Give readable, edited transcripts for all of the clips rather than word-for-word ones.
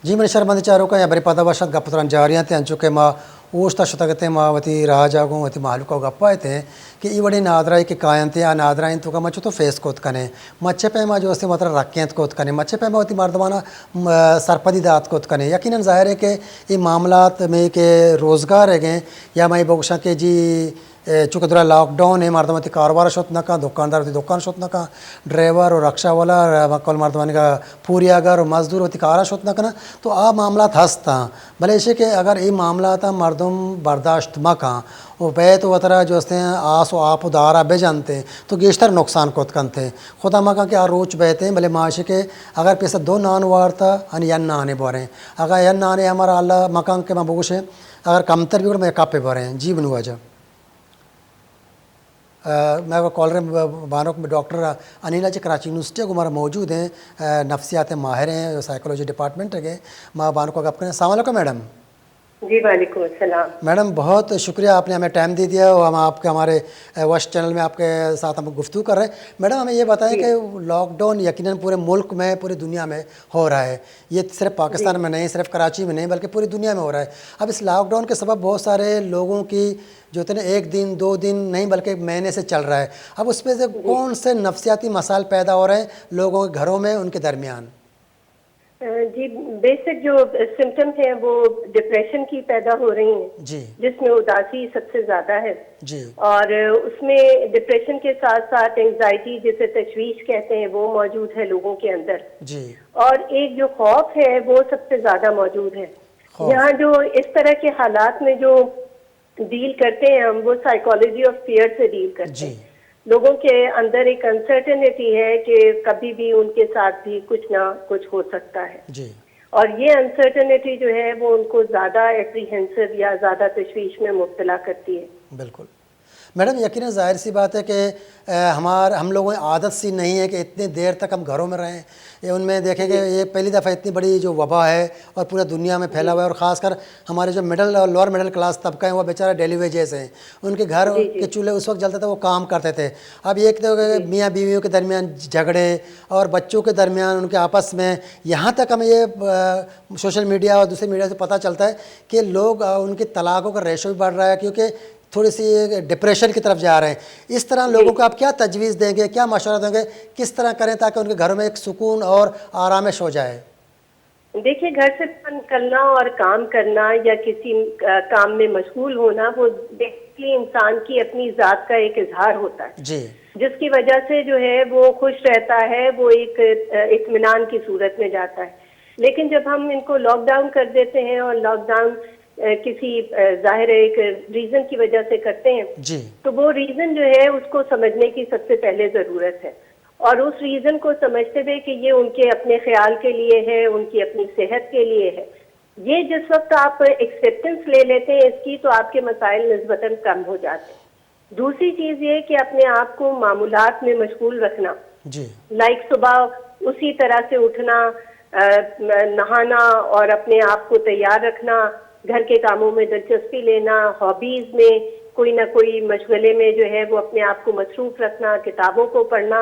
जी मैंने शर्मंद चारों का या बरी पदा वर्षात गप्पतरान जारियां थे अंचुके माँ ऊष्टा शुतगते मावती राजागो वती मालूका गप्पा थे कि इवड़ी नादराई की कायंते आ नादराइन तो का मच्चो तो फेस कोत कने मच्छे पे मा जो से मतलब रखेंत कोत कने मच्छे पे मावती मर्दवाना सरपदी दात कोत कने यकीनन जाहिर है कि ये मामलात में के रोज़गार है गए या माई बगुशा के जी चुकदरा लॉकडाउन है मर्दमती कारोबार शोत न का दुकानदार होती दुकान शोत न का ड्राइवर और रक्षा वाला कल मर्दमानी का पूरियागर और मजदूर होती कारा शोत न का तो आ मामला हंसता भले ऐसे कि अगर ये मामला था मर्दम बर्दाश्त मका वो बैत वतरा जो हंसते हैं आस आप दारा बे जानते तो गेश्तर नुकसान कोत कनते खुदा मका के आ रोच बहते हैं भले माशे के अगर पैसा दो नान वारता अन यन नाने बोरे अगर यन नाने हमारा अल्लाह मकान के मबूश है अगर कमतर भी मैं कापे बोरे हैं जी बनू वजह मैं वो कॉलर बानों में डॉक्टर अनिला जी कराची यूनिवर्सिटी को हमारा मौजूद हैं नफ्सियात माहिर हैं साइकोलॉजी डिपार्टमेंट है माँ बानों को अपने अस्सलाम वालेकुम मैडम। जी वालेकुम अस्सलाम। मैडम बहुत शुक्रिया आपने हमें टाइम दे दिया और हम आपके हमारे वॉश चैनल में आपके साथ हम गुफ्तगू कर रहे हैं। मैडम हमें ये बताएं कि लॉकडाउन यकीनन पूरे मुल्क में पूरी दुनिया में हो रहा है, ये सिर्फ पाकिस्तान में नहीं सिर्फ कराची में नहीं बल्कि पूरी दुनिया में हो रहा है। अब इस लॉकडाउन के सबब बहुत सारे लोगों की जो थे ना एक दिन दो दिन नहीं बल्कि महीने से चल रहा है, अब उसमें से कौन से नफ्सियाती मसाइल पैदा हो रहे हैं लोगों के घरों में उनके दरमियान? जी बेसिक जो सिम्टम्स हैं वो डिप्रेशन की पैदा हो रही हैं जी, जिसमें उदासी सबसे ज्यादा है जी, और उसमें डिप्रेशन के साथ साथ एंजाइटी जिसे तशवीश कहते हैं वो मौजूद है लोगों के अंदर जी, और एक जो खौफ है वो सबसे ज्यादा मौजूद है। यहाँ जो इस तरह के हालात में जो डील करते हैं हम वो साइकोलॉजी ऑफ फियर से डील करते हैं। लोगों के अंदर एक अनसर्टेनिटी है कि कभी भी उनके साथ भी कुछ ना कुछ हो सकता है जी, और ये अनसर्टेनिटी जो है वो उनको ज्यादा एप्रीहेंसिव या ज्यादा तशवीश में मुब्तला करती है। बिल्कुल मैडम, यकीनन ज़ाहिर सी बात है कि हम लोगों की आदत सी नहीं है कि इतनी देर तक हम घरों में रहें। ये उनमें देखेंगे ये पहली दफ़ा इतनी बड़ी जो वबा है और पूरा दुनिया में फैला हुआ है और ख़ासकर हमारे जो मिडिल और लोअर मिडिल क्लास तबका है वो बेचारा डेली वेजेस हैं, उनके घर के चूल्हे उस वक्त जलते थे वो काम करते थे। अब ये तो मियाँ बीवियों के दरमियान झगड़े और बच्चों के दरमियान उनके आपस में, यहाँ तक हमें ये सोशल मीडिया और दूसरे मीडिया से पता चलता है कि लोग उनकी तलाक़ों का रेशो भी बढ़ रहा है क्योंकि थोड़ी सी डिप्रेशन की तरफ जा रहे हैं। इस तरह लोगों को आप क्या तजवीज़ देंगे, क्या मशवरा देंगे, किस तरह करें ताकि उनके घरों में एक सुकून और आरामिश हो जाए? देखिए घर से निकलना और काम करना या किसी काम में मशगूल होना वो बेसिकली इंसान की अपनी ज़ात का एक इजहार होता है जी, जिसकी वजह से जो है वो खुश रहता है, वो एक इत्मीनान की सूरत में जाता है। लेकिन जब हम इनको लॉकडाउन कर देते हैं और लॉकडाउन किसी जाहिर एक रीजन की वजह से करते हैं जी, तो वो रीजन जो है उसको समझने की सबसे पहले जरूरत है और उस रीजन को समझते हुए कि ये उनके अपने ख्याल के लिए है, उनकी अपनी सेहत के लिए है। ये जिस वक्त आप एक्सेप्टेंस ले लेते हैं इसकी तो आपके मसाइल निस्बतन कम हो जाते हैं। दूसरी चीज ये कि अपने आप को मामूलात में मशगूल रखना, लाइक सुबह उसी तरह से उठना, नहाना और अपने आप को तैयार रखना, घर के कामों में दिलचस्पी लेना, हॉबीज में कोई ना कोई मशगले में जो है वो अपने आप को मसरूफ रखना, किताबों को पढ़ना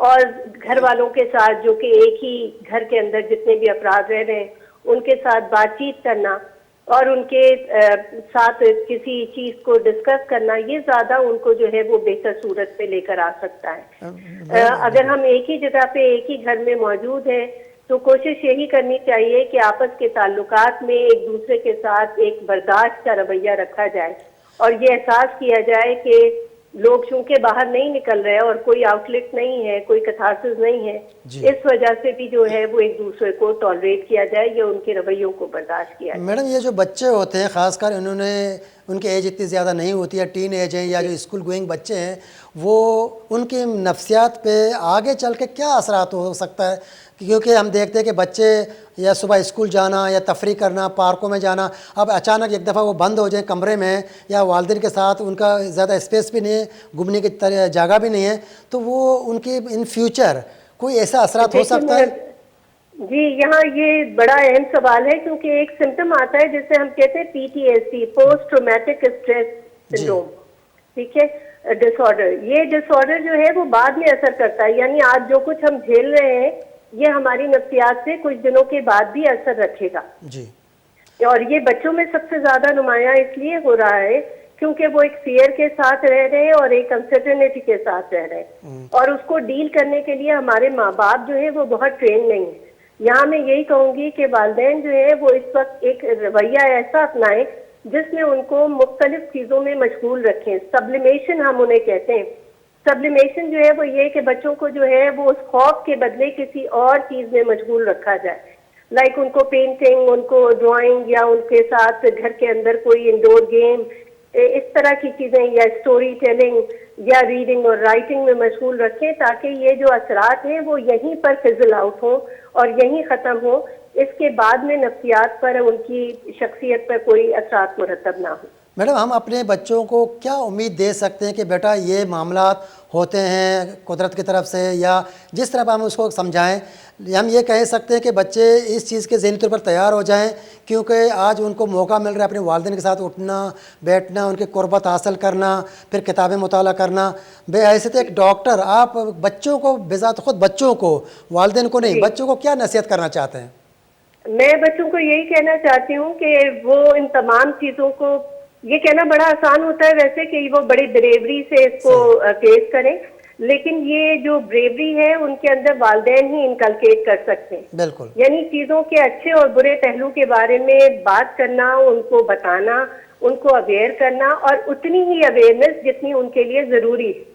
और घर वालों के साथ जो कि एक ही घर के अंदर जितने भी अफराद रह रहे हैं उनके साथ बातचीत करना और उनके साथ किसी चीज को डिस्कस करना, ये ज्यादा उनको जो है वो बेहतर सूरत पे लेकर आ सकता है। अगर हम एक ही जगह पे एक ही घर में मौजूद हैं तो कोशिश यही करनी चाहिए कि आपस के ताल्लुकात में एक दूसरे के साथ एक बर्दाश्त का रवैया रखा जाए और ये एहसास किया जाए कि लोग चूंकि बाहर नहीं निकल रहे और कोई आउटलेट नहीं है, कोई कथारसिस नहीं है, इस वजह से भी जो है वो एक दूसरे को टॉलरेट किया जाए या उनके रवैयों को बर्दाश्त किया जाए। मैडम, ये जो बच्चे होते हैं खासकर उनकी एज इतनी ज़्यादा नहीं होती है, टीन एज है या जो स्कूल गोइंग बच्चे हैं, वो उनकी नफ्सियात पे आगे चल के क्या असरात हो सकता है? क्योंकि हम देखते हैं कि बच्चे या सुबह स्कूल जाना या तफरी करना, पार्कों में जाना, अब अचानक एक दफ़ा वो बंद हो जाए कमरे में या वालिदैन के साथ उनका ज़्यादा स्पेस भी नहीं है, घूमने की जगह भी नहीं है, तो वो उनकी इन फ्यूचर कोई ऐसा असरात हो सकता है? जी, यहाँ ये बड़ा अहम सवाल है क्योंकि एक सिम्टम आता है जिसे हम कहते हैं PTSD, post traumatic stress syndrome, ठीक है, डिसऑर्डर। ये डिसऑर्डर जो है वो बाद में असर करता है, यानी आज जो कुछ हम झेल रहे हैं یہ ہماری نفسیات سے کچھ دنوں کے بعد بھی اثر رکھے گا. جی. اور یہ بچوں میں سب سے زیادہ نمایاں اس لیے ہو رہا ہے کیونکہ وہ ایک فیئر کے ساتھ رہ رہے ہیں اور ایک انسرٹنٹی کے ساتھ رہ رہے ہیں, اور اس کو ڈیل کرنے کے لیے ہمارے ماں باپ جو ہے وہ بہت ٹرین نہیں ہیں. یہاں میں یہی کہوں گی کہ والدین جو ہے وہ اس وقت ایک رویہ ایسا اپنائیں جس میں ان کو مختلف چیزوں میں مشغول رکھیں. سبلیمیشن ہم انہیں کہتے ہیں. سبلیمیشن جو ہے وہ یہ کہ بچوں کو جو ہے وہ اس خوف کے بدلے کسی اور چیز میں مشغول رکھا جائے, لائک ان کو پینٹنگ, ان کو ڈرائنگ, یا ان کے ساتھ گھر کے اندر کوئی انڈور گیم, اس طرح کی چیزیں, یا اسٹوری ٹیلنگ یا ریڈنگ اور رائٹنگ میں مشغول رکھیں تاکہ یہ جو اثرات ہیں وہ یہیں پر فزل آؤٹ ہوں اور یہیں ختم ہوں. اس کے بعد میں نفسیات پر, ان کی شخصیت پر کوئی اثرات مرتب نہ ہوں. میڈم ہم اپنے بچوں کو کیا امید دے سکتے ہیں کہ بیٹا یہ معاملات ہوتے ہیں قدرت کی طرف سے, یا جس طرح ہم اس کو سمجھائیں, ہم یہ کہہ سکتے ہیں کہ بچے اس چیز کے ذہنی طور پر تیار ہو جائیں کیونکہ آج ان کو موقع مل رہا ہے اپنے والدین کے ساتھ اٹھنا بیٹھنا, ان کی قربت حاصل کرنا, پھر کتابیں مطالعہ کرنا. بے حیثیت ایک ڈاکٹر آپ بچوں کو, بذات خود بچوں کو, والدین کو نہیں, بچوں کو کیا نصیحت کرنا چاہتے ہیں؟ میں بچوں کو یہی کہنا چاہتی ہوں کہ وہ ان تمام چیزوں کو, یہ کہنا بڑا آسان ہوتا ہے ویسے کہ وہ بڑی بریوری سے اس کو فیس کریں, لیکن یہ جو بریوری ہے ان کے اندر والدین ہی انکلکیٹ کر سکتے ہیں. بالکل. یعنی چیزوں کے اچھے اور برے پہلو کے بارے میں بات کرنا, ان کو بتانا, ان کو اویئر کرنا, اور اتنی ہی اویئرنیس جتنی ان کے لیے ضروری ہے.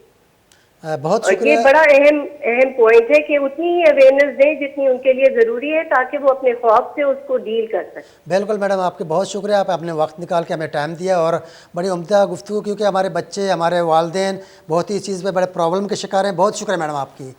بہت اور شکریہ. یہ بڑا اہم پوائنٹ ہے کہ اتنی ہی اویئرنیس دیں جتنی ان کے لیے ضروری ہے تاکہ وہ اپنے خوف سے اس کو ڈیل کر سکیں. بالکل میڈم, آپ کے بہت شکریہ, آپ اپنے وقت نکال کے ہمیں ٹائم دیا اور بڑی عمدہ گفتگو, کیونکہ ہمارے بچے, ہمارے والدین بہت ہی اس چیز پہ بڑے پرابلم کے شکار ہیں. بہت شکریہ میڈم آپ کی.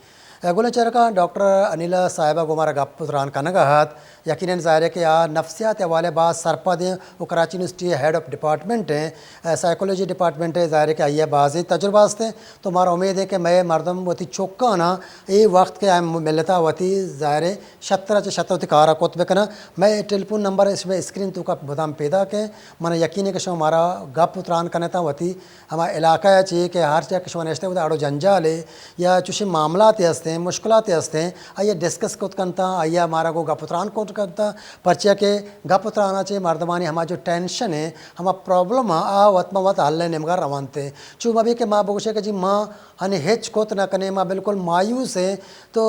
گلن چرکا ڈاکٹر انیلا صاحبہ گمارا گپ ران کنگاہت یقیناً ظاہر ہے کہ نفسیات حوالے بعد سرپد ہیں, وہ Karachi university head of department ہیں, سائیکولوجی ڈپارٹمنٹ ہے. ظاہر ہے کہ آئیے بعض تجربہ ہیں, تو ہمارا امید ہے کہ میں مردم وتی چوکا نا یہ وقت کے ملتا وتی ظاہر ہے 17 کارا کوت بکنا. میں ٹیلیفون نمبر اس میں اسکرین تو کا بدام پیدا کے من یقین ہے کہ شو ہمارا گپ اتران کرنے تھا وتی ہمارا علاقہ ہے چاہیے کہ ہر جگہ شو نشتے ہوتا آڑو جنجال ہے یا چوشے معاملات ہستے ہیں, مشکلات ہستے ہیں, آئیے ڈسکس کوت کرتا, آئیے ہمارا کو گپ اتران کوت کرتا پرچہ کے گپ اترانا چاہیے مردمانی. ہمارا جو ٹینشن ہے, ہمارا پرابلم وط وط حل نمگار روانتے چوں ابھی کہ ماں بگوشے کہ جی ماں ہنی ہچ کوت نہ کنے, ماں بالکل مایوس ہے. تو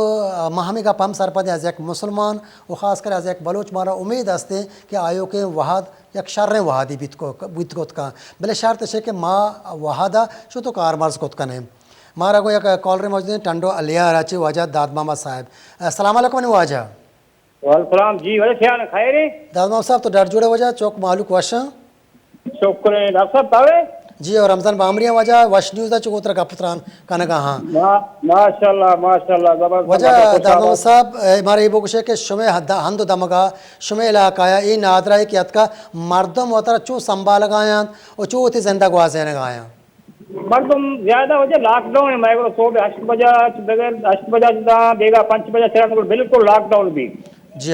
ماں ہمیں کا پم سرپد ایز ایک مسلمان و خاص کر ایز ایک بلوچ مارا امید ہستے کہ آیو کے وحد یک شر وحادی بیت کوت کا بلے شرط ہے کہ ماں وحدہ شو تو کار مرز کوت کنے. مارا کو یک کالر موجود ہیں ٹنڈو علیہ راچی واجہ داد محمد صاحب. السلام علیکم واجہ. وعلیکم جی, وجہ خیال خیر ہے داد محمد صاحب تو ڈر جوڑے وجہ چوک معلوم وشاں. شکر ہے ڈاکٹر صاحب تاوے جی, اور رمضان بامریاں وجہ وش نیوز دا چکوتر کا پتران کنگا. ہاں ماشاءاللہ زبردست وجہ داد محمد صاحب ہمارے یہ بوکشے کہ شمع ہند دمگا شمع علاقہ یہ نادرہ ہے کہ کا مردم وطرہ چو سنبھال گایاں اور چو تی زندہ گوازے گایاں مردم زیادہ وجہ لاک ڈاؤن ہے. میں کو صبح 8 بجے بغیر 8 بجے جدا بیگا 5 بجے چلا بالکل لاک ڈاؤن بھی. جی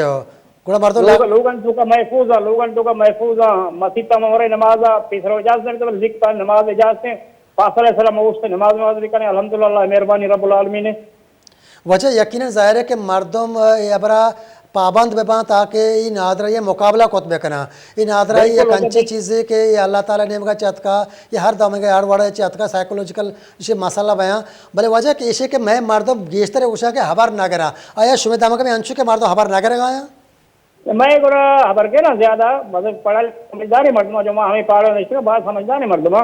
گوڑا مردوں لوگن تو کا محفوظ ہے, لوگن تو کا محفوظ ہے. مسجد تمہارے نماز تیسرا اجازت نہیں تو ذکر نماز اجازت ہے. پاس علیہ السلام اس سے نماز بھی کریں. الحمدللہ مہربانی رب العالمین. وجہ یقیناً ظاہر ہے کہ مردم ابرا پابند بباں تاکہ یہ نادرہ یہ مقابلہ کوت بکنا. یہ نادرہ یہ کنچی چیز ہے کہ یہ اللہ تعالیٰ نے مگا چت کا یہ ہر دم کے ہر وڑے چت کا سائیکولوجیکل اسے مسئلہ بیاں بلے وجہ کہ اسے کہ میں مردم گیشتر اوشا کے خبر نہ کرا آیا شمع دمہ میں انشو کے مردم خبر نہ کرے گا. میں گورا خبر کے نا زیادہ مطلب پڑھا سمجھدار مردمہ جو ہمیں پاڑو نہیں سکا بات سمجھدار مردمہ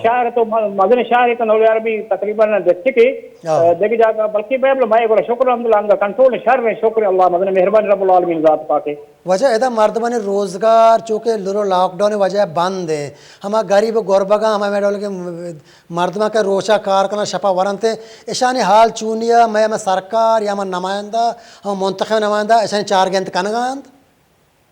شاعر تو مدن شاعر تو نول عربی تقریباً دیکھ کے دیکھ جا کر بلکہ میں گورا شکر الحمدللہ ان کا کنٹرول شر میں شکر اللہ مدن مہربانی رب العالمین ذات پاکے. وجہ ادا مردمان روزگار چونکہ لرو لاک ڈاؤن وجہ بند ہے. ہمارا غریب غربگاں ہمیں ڈول کے مردمہ کا روشہ کار کرنا شپا ورنتے ایشانی حال چونیا میں سرکار یا میں نمائندہ ہم منتخب نمائندہ ایشانی 4 گنت کنگاند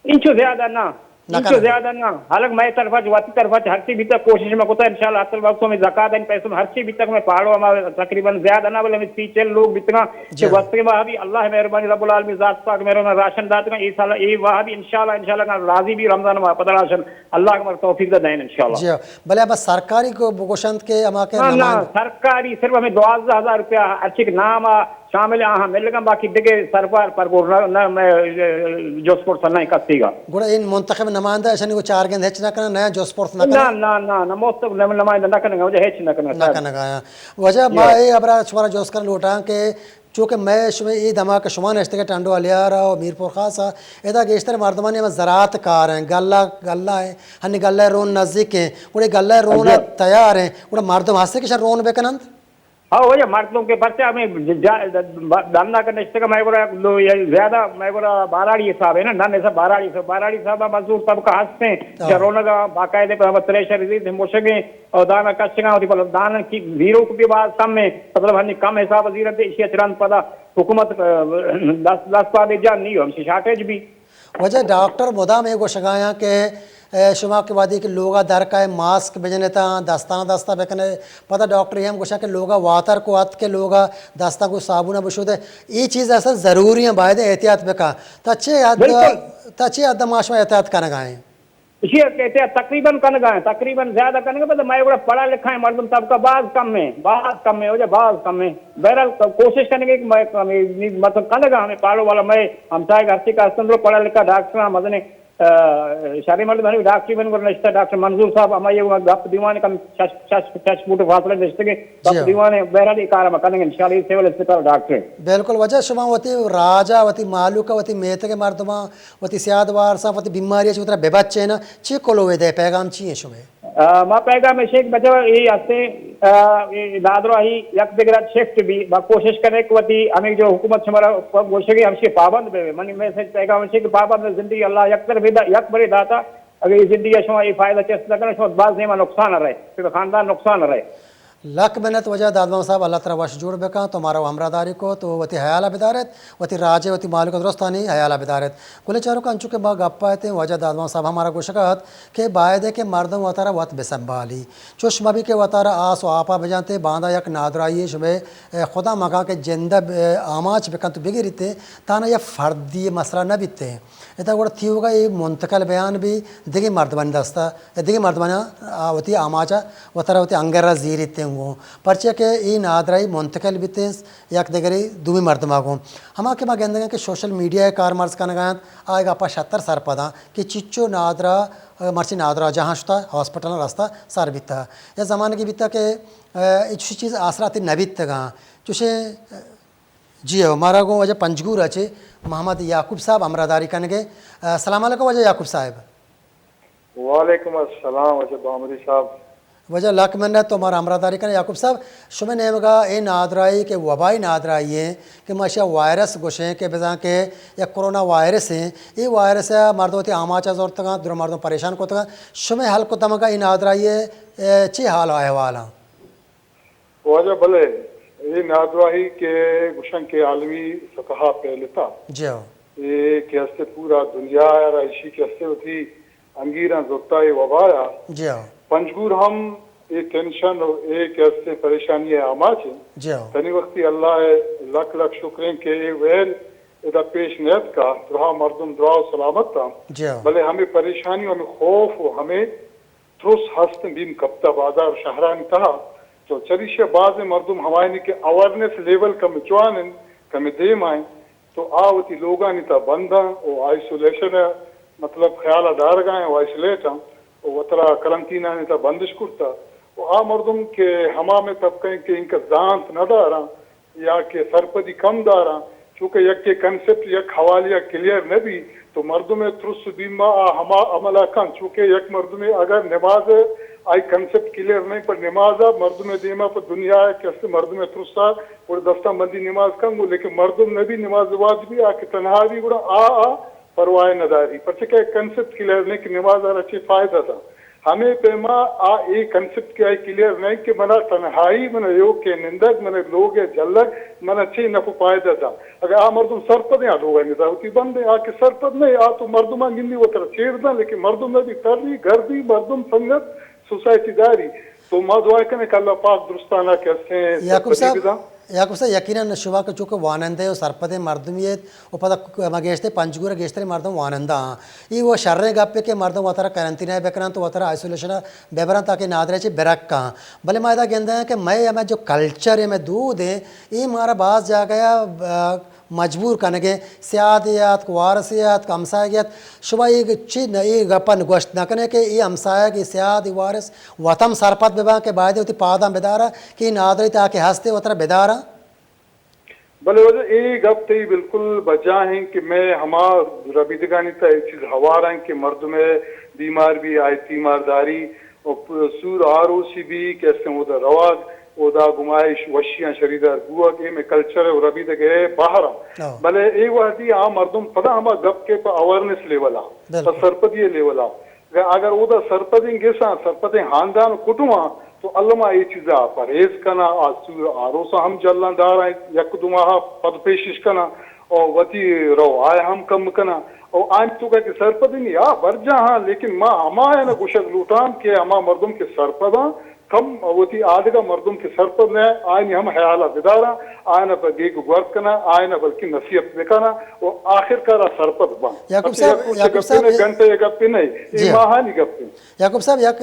انچو زیادہ نہ حالانکہ میں طرف واتی طرف ہر چیز بھی تک کوشش میں کوتا انشاءاللہ اصل وقتوں میں زکات ان پیسوں ہر چیز بھی تک میں پاڑو ہمارا تقریباً زیادہ نہ بولے میں 30 لوگ بتنا کہ وقت کے بعد بھی اللہ مہربانی رب العالمین ذات پاک میرے راشن دات کا یہ سال یہ وہاں بھی انشاءاللہ راضی بھی رمضان میں پتہ راشن اللہ کا توفیق دیں انشاءاللہ. جی بھلے بس سرکاری کو گوشند کے ہما کے نہ سرکاری صرف ہمیں 12,000 روپیہ اچھی نام शामिल हाँ मिल गया बाकी दिखे सरपार पर को न मैं जो स्पोर्ट्स नहीं करती गा गुड़ा इन मुंतखब नुमाइंदा ऐसा नहीं को 4 गेंद हेच ना करना नया जो स्पोर्ट्स ना ना ना ना ना मोस्ट नुमाइंदा ना करने मुझे हेच ना करना ना करना गाया वजह माँ ये अबरा छुरा जोश कर लौटा के चूँकि मैच में ये धमाका शुमान इश्ते के टांडो अलियारा और मीरपुर खासा इधर गेस्टर मर्दमानी में ज़रात कार हैं गल्ला गल्ला है हन्नी गल्ला रोन नज़दीक हैं उड़े गल्ला रोन तैयार हैं उड़े मर्दम हाथ से किशन रोन बेकनंद हाँ वो ये मर्दों के बच्चे हमें धंधा करने इश्ते का मैं बोला ये ज़्यादा मैं बोला बाराड़ी साहब है ना नन्हे सब बाराड़ी साहब मजदूर सबका हंसते हैं जरोना का बाकायदे पर हम त्रेशर रीति मोशगे और दाना कच्चगा होती मतलब दाना की जीरो को भी बात कम में मतलब हन्नी कम हिसाब जीरत इसी चरण पदा हुकूमत 10 पादे जान नहीं हो हमसे शार्टेज भी वजह डॉक्टर मुदाम एगो शगाया के शुमा के वादी के लोगा दर का मास्क भेजने था दस्ता बेकने पता डॉक्टर ये हम गुशा के लोगा वातर को आत के लोगा दस्ता को साबुन बशुद है ये चीज़ ऐसा ज़रूरी है बायद एहतियात बेका तच्चे अदमाश में एहतियात करना गाएं इसी कहते हैं तकरीबन ज्यादा करने मतलब मैं बड़ा पढ़ा लिखा है मर्दम सबका बाज कम है हो जाए बाज कम है बहरहाल कोशिश करेंगे कि मैं मतलब करेगा हमें पाड़ो वाला मैं हम चाहे घर का असंद्रो पढ़ा लिखा डॉक्टर मदने शादी मर्द धनी डॉक्टर बन कर रिश्ता डॉक्टर मंजूर साहब हमारे गप दीवाने कम 6 फुट फासले रिश्ते के गप दीवाने बहरहाल कार में करेंगे इंशाल्लाह सिविल अस्पताल डॉक्टर बिल्कुल वजह शुमा वती राजा वती मालूका वती मेहते के मर्दमा वती सियादवार सा वती बीमारी उतरा बेबच्चे ना ची कोलो वे दे पैगाम चाहिए शुमे मां पैगाम में शेख बचा ये हस्ते दादरा ही यक दिगरा शिफ्ट भी कोशिश करें कि वती हमें जो हुकूमत हमारा गोशे हमसे पाबंद बे मनी में से पैगाम शेख पाबंद जिंदगी अल्लाह यकतर बेदा यक बड़ी दाता अगर ये जिंदगी शो ये फायदा चेस्ट करने शो बाज नहीं नुकसान रहे फिर खानदान नुकसान रहे लक मेहनत वजह दादमा साहब अल्लाह तआला वश जोड़ बेका तुम्हारा हमरादारी को तो वती हयाला बिदारत वती राजे वती मालिक दुरुस्तानी हयाला बिदारत कुल चारों का अंचु के बाग गप्पा थे वजह दादमा साहब हमारा गोशकत के बायदे के मर्दम वतारा वत बेसंभाली चुश्मा भी के वतारा आस व आपा बजाते बांधा यक नादराई शुबे खुदा मगा के जिंदा आमाच बेकन तो बिगड़ते ताना यह फर्दी मसला न बीतते इतना गुड़ थी होगा ये मुंतकल बयान भी दिगे मर्दबानी दस्ता दिगे मर्दबाना वती आमाचा वतारा वती अंगरा जीरते पर्चे के ई नादराई मुंतकल बीते यक दगरी दुमी मर्दमा को हम के माँ गेंदे कि सोशल मीडिया कार मर्ज का नगात आएगा आपा 76 सर पदा कि चिच्चो नादरा मर्ची नादरा जहाँ शुता हॉस्पिटल रास्ता सर बीता या ज़माने की बीता के इच्छी चीज़ आसराती न बीत गा चुशे जी हमारा को वजह पंजगूर अच्छे मोहम्मद याकूब साहब हमरादारी करने के सलाम अलैकुम वजह याकूब साहब वालेकुम अस्सलाम वजह बामरी साहब वजह लाख मैंने तो हमारा हमरादारी करें याकूब साहब शुमे नेमगा ए नादराई के वबाई नादराई है कि माशा वायरस गोशें के बेजा के या कोरोना वायरस हैं ये वायरस है मर्दों की आमाचा जोर तक दूर मर्दों परेशान को तक शुमे हल को तमगा ये नादराई है ची हाल अहवाल वजह भले ये नादराई के गुशन के आलमी सतह पे लेता जी ये के हस्ते पूरा दुनिया राइशी के हस्ते होती अंगीरा जोता ये वबाया जी पंजगूर हम एक टेंशन और एक हस्ते परेशानी है आमाच जी तनी वक्ती अल्लाह लख लख शुक्र के वेल इधर पेश नयत का दुआ मर्दम दुआ सलामत था जी भले हमें परेशानी हमें खौफ हमें तुरस हस्त बिन कप्ता बाजार शहरान था तो चरिशे बाज मर्दम हमारे के अवेयरनेस लेवल कम चुआन कम देम आए तो आवती लोगा था बंदा और आइसोलेशन मतलब ख्याल दार गए आइसोलेट वतरा करंटीना ने था बंदिश कुर्ता वो आ मर्दम के हमा में तब कहें कि इनका दांत न दारा या के सरपदी कम दारा चूंकि यक के कंसेप्ट यक हवालिया क्लियर न भी तो मर्दों में तुरस बीमा हमा अमला कन चूंकि यक मर्दों में अगर नमाज आई कंसेप्ट क्लियर नहीं पर नमाजा मर्दों में देमा पर दुनिया कैसे मर्दों में तुरसा और दस्ता मंदी नमाज कम लेकिन मर्दों में भी नमाज वाजिबी आके तनहा भी गुड़ा आ परवाह नदारी पर कंसेप्ट क्लियर नहीं कि नमाज अच्छी फायदा था हमें पेमा आ एक कंसेप्ट क्या क्लियर नहीं कि मना तन्हाई मन योग के निंदक मन लोग जल्लक मन अच्छी नफो फायदा था अगर आ मर्दुम सरपद यहाँ लोग नहीं था उसी बंद आके सरपद नहीं आ तो मर्दुमा गिंदी वो तरह चेर था लेकिन मर्दुम में भी तरली घर भी मर्दुम संगत सोसाइटी दारी तो माँ दुआ करने का अल्लाह पाक दुरुस्ताना कैसे याकूब साहब याकूब साहब यकीनन शुवा के चूँकि वानंदे और सरपदे मर्दमियत और पता मगेश्ते पंचगुर गेश्ते मर्दम वानंदा ये वो शर्रे गप्पे के मर्दम वतरा करंतना बेकरान तो वतरा आइसोलेशन बेबरान ताकि नादरे चे बेरक का भले मायदा गेंदा है कि मैं जो कल्चर है मैं दूध है ये हमारा बास जा गया मजबूर करने के सियादियात वारसियात हमसायात शुबा ये चीज ये गपन गोश्त न करने के ये हमसाया की सियाद वारस वतम सरपत बेबा के बाद होती पादा बेदारा कि नादरी ताकि हंसते वतरा बेदारा भले वजह ये गप ते बिल्कुल बजा है कि मैं हमार रबीदगानी था एक चीज हवारा है कि मर्द में बीमार भी आए तीमारदारी और सूर आरोसी भी कैसे उधर रवाज ओदा गुमाइश वशियां शरीदार बुआ के में कल्चर और रबी दे गए बाहर भले एक वादी आ मर्दम पता हम गप के अवेयरनेस लेवल आ सरपदी लेवल आ अगर ओदा सरपदी गेसा सरपदी खानदान कुटुंबा तो अल्लामा ये चीज़ा परहेज करना आरोसा हम जल्लादार यक दुमाह पद पेशिश करना और वती रो आए हम कम करना और आम तो का कि सरपदी नहीं आ बरजा हाँ लेकिन माँ हमारे ना कुशक लूटान के हमा मर्दम के सरपदा कम वती आदगा मर्दम के सरपद ने आए हम हयाला बिदारा आए ना गेग वर्क करना आए ना बल्कि नसीहत दिखाना और आखिरकार सरपद बन याकूब साहब घंटे गप्पे नहीं महानी गप्पे याकूब साहब यक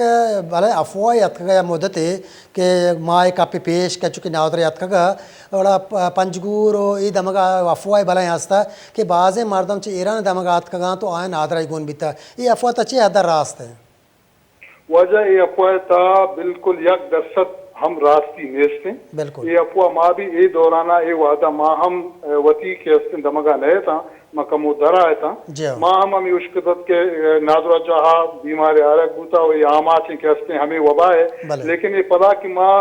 भले अफवाह याद का मुद्दत है कि माँ एक आप पेश कर चुकी नादर याद का और पंचगूर और ये दमगा अफवाह भला यास्ता कि बाज़े मर्दम चे ईरान दमगा याद का तो आए नादर गुन बीता ये अफवाह तची अदर रास्त है वजह ये अफवाह था बिल्कुल 1% हम रास्ती नेस्ते बिल्कुल ये अफवाह माँ भी ये दौराना ये वादा माँ हम वती के अस्तिन दमगा नए था मकमो दरा है था माँ हम उश्कदत के नादरा जहा बीमारी आरक बूता वो ये आमाच के अस्तिन हमें वबा है लेकिन ये पता कि माँ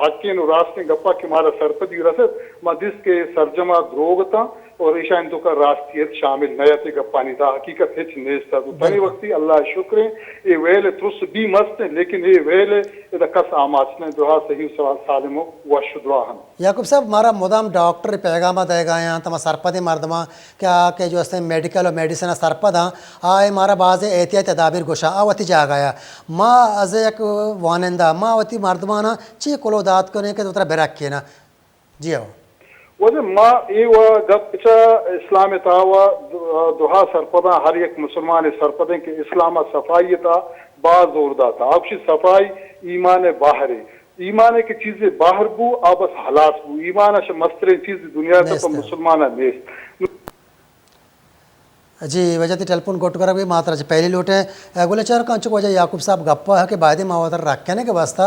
हक्के नु रास्ते गप्पा कि मारा सरपदी रसद माँ दिस के सरजमा द्रोग था और ईशान तो का राष्ट्रीयत शामिल नयते गप्पानी था हकीकत है नेस्ता तो तनी वक्ती अल्लाह शुक्र ये वेल तुस भी मस्त है लेकिन ये वेल इधर कस आमाच ने दुआ सही सालिमो व शुद्वाहन याकूब साहब हमारा मुदाम डॉक्टर पैगाम देगा यहाँ तमा सरपद मर्दमा क्या के जो अस्ते मेडिकल और मेडिसिन सरपद आए हमारा बाज़ एहतियात तदाबीर गोशा आवती जा गया माँ अज एक वानंदा माँ वती मर्दमाना ची कोलो दात करने के तो बेरक के ना जी आओ वजह माँ ये व गप्चा इस्लाम तावा दुहा सरपदा हर एक मुसलमान सरपदे के इस्लाम सफाई था बाजोरदा था आपसी सफाई ईमान बाहर ईमान की चीजें बाहर बू आपस हलास बू ईमान मस्तरे चीज दुनिया तक मुसलमान नेस जी वजह टेलीफोन गोट कर भी मात्रा पहली लोटे गोले चार का वजह याकूब साहब गप्पा है कि बायदे मावतर रखने के वास्ता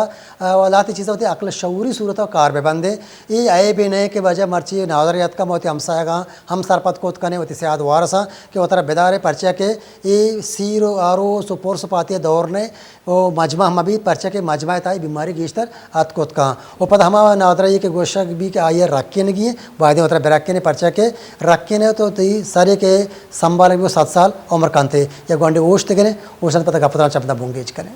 लाती चीज़ होती अकल शौरी सूरत और कार बेबंदे ये आए भी नहीं कि वजह मर्ची नादरियत का मोती हमसाएगा हम सरपत कोत कने होती सियाद वारसा कि वतरा बेदारे पर्चा के ये सीर आरो सुपोर सुपाती दौर ने वो मजमा हम अभी पर्चा के मजमा था बीमारी गेश्तर हाथ कोत का वो पता हमारा नादरा के गोशक भी के आइए रखे ने किए वायदे वतरा बेरखे ने पर्चा के रखे ने तो सारे के संभाल वो 7 साल उम्र कांते या गोंडे ओश्त करें ओशन पता का पता चपना बुंगेज करें